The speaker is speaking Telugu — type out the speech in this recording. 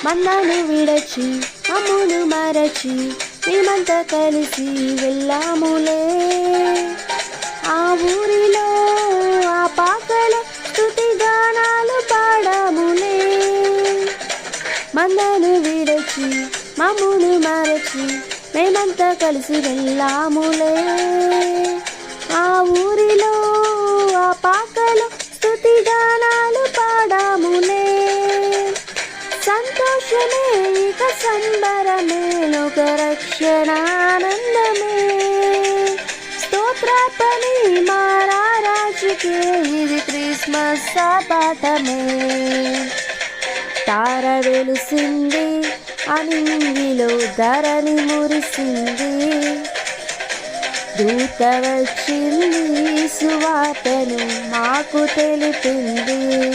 మన్నాను విడచి అమ్మును మరచి మేమంతా కలిసి వెళ్ళాములే. ఆ ఊరిలో ఆ పాకలో స్తుతి గానాలు పాడాములే. మన్నాను విడచి మమ్మును మరచి మేమంతా కలిసి వెళ్ళాములే. ఆ ఊరిలో ఆ పాకలో స్తుతి గానాలు పాడాములే. సంతోషమే ఇక సంబరమే లోక రక్షణానందమే. స్తోత్రార్పణి మా రాజుకే ఇది క్రిస్మస్ ఆపాటమే. తార వెలుసింది అనింగిలో ధరణి మురిసింది. దూత వచ్చింది సువార్తను మాకు తెలిపింది.